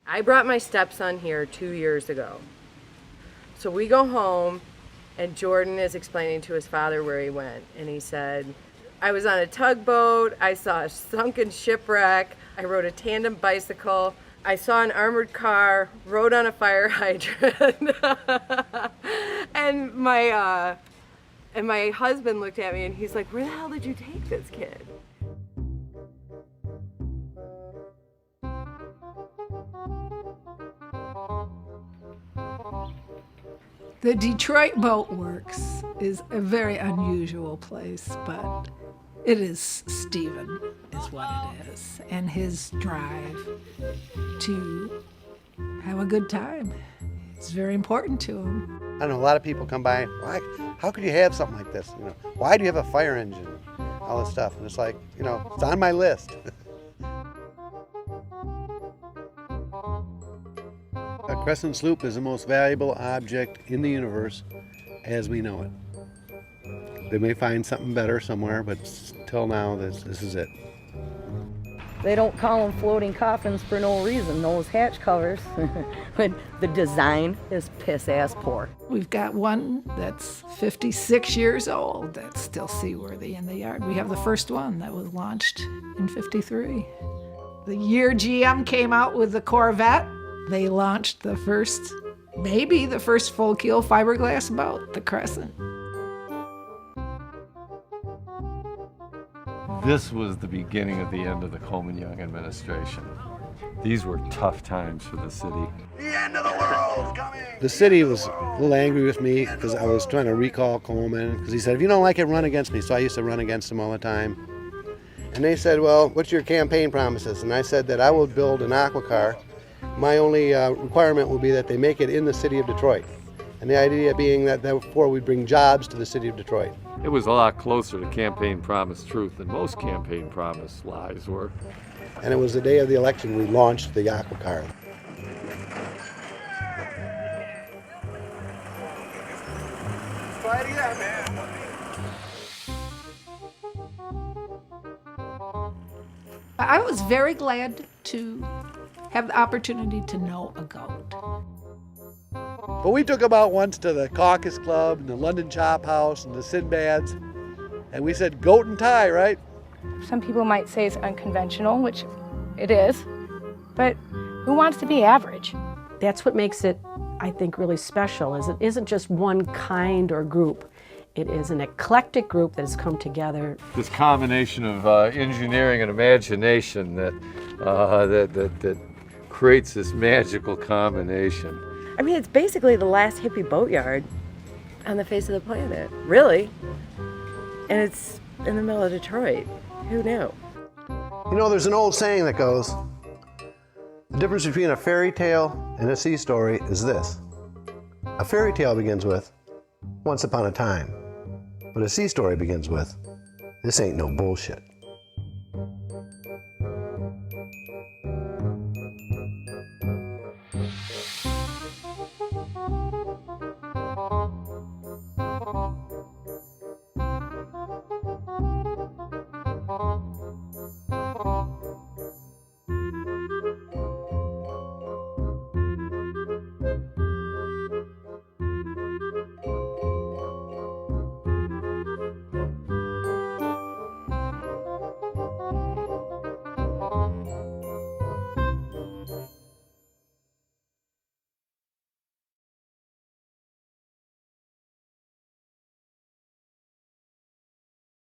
I brought my stepson here 2 years ago. So we go home, and Jordan is explaining to his father where he went. And he said, I was on a tugboat, I saw a sunken shipwreck, I rode a tandem bicycle, I saw an armored car, rode on a fire hydrant. and my husband looked at me and he's like, where the hell did you take this kid? The Detroit Boat Works is a very unusual place, but it is Stephen is what it is, and his drive to have a good time. It's very important to him. I know a lot of people come by, how could you have something like this? Why do you have a fire engine? All this stuff, and it's like, it's on my list. A crescent sloop is the most valuable object in the universe as we know it. They may find something better somewhere, but till now, this is it. They don't call them floating coffins for no reason, those hatch covers. But the design is piss-ass poor. We've got one that's 56 years old that's still seaworthy in the yard. We have the first one that was launched in '53. The year GM came out with the Corvette, they launched maybe the first full keel fiberglass boat, the Crescent. This was the beginning of the end of the Coleman Young administration. These were tough times for the city. The end of the world's coming! The city was a little angry with me because I was trying to recall Coleman, because he said, if you don't like it, run against me. So I used to run against him all the time. And they said, well, what's your campaign promises? And I said that I will build an aqua car. My only requirement will be that they make it in the city of Detroit. And the idea being that therefore we'd bring jobs to the city of Detroit. It was a lot closer to campaign promise truth than most campaign promise lies were. And it was the day of the election we launched the aqua car. Try it again, man. I was very glad to have the opportunity to know a goat. But we took him out once to the Caucus Club and the London Chop House and the Sinbads, and we said, goat and tie, right? Some people might say it's unconventional, which it is, but who wants to be average? That's what makes it, I think, really special, is it isn't just one kind or group. It is an eclectic group that has come together. This combination of engineering and imagination that creates this magical combination. I mean, it's basically the last hippie boatyard on the face of the planet, really. And it's in the middle of Detroit. Who knew? There's an old saying that goes, the difference between a fairy tale and a sea story is this. A fairy tale begins with, once upon a time. But a sea story begins with, this ain't no bullshit.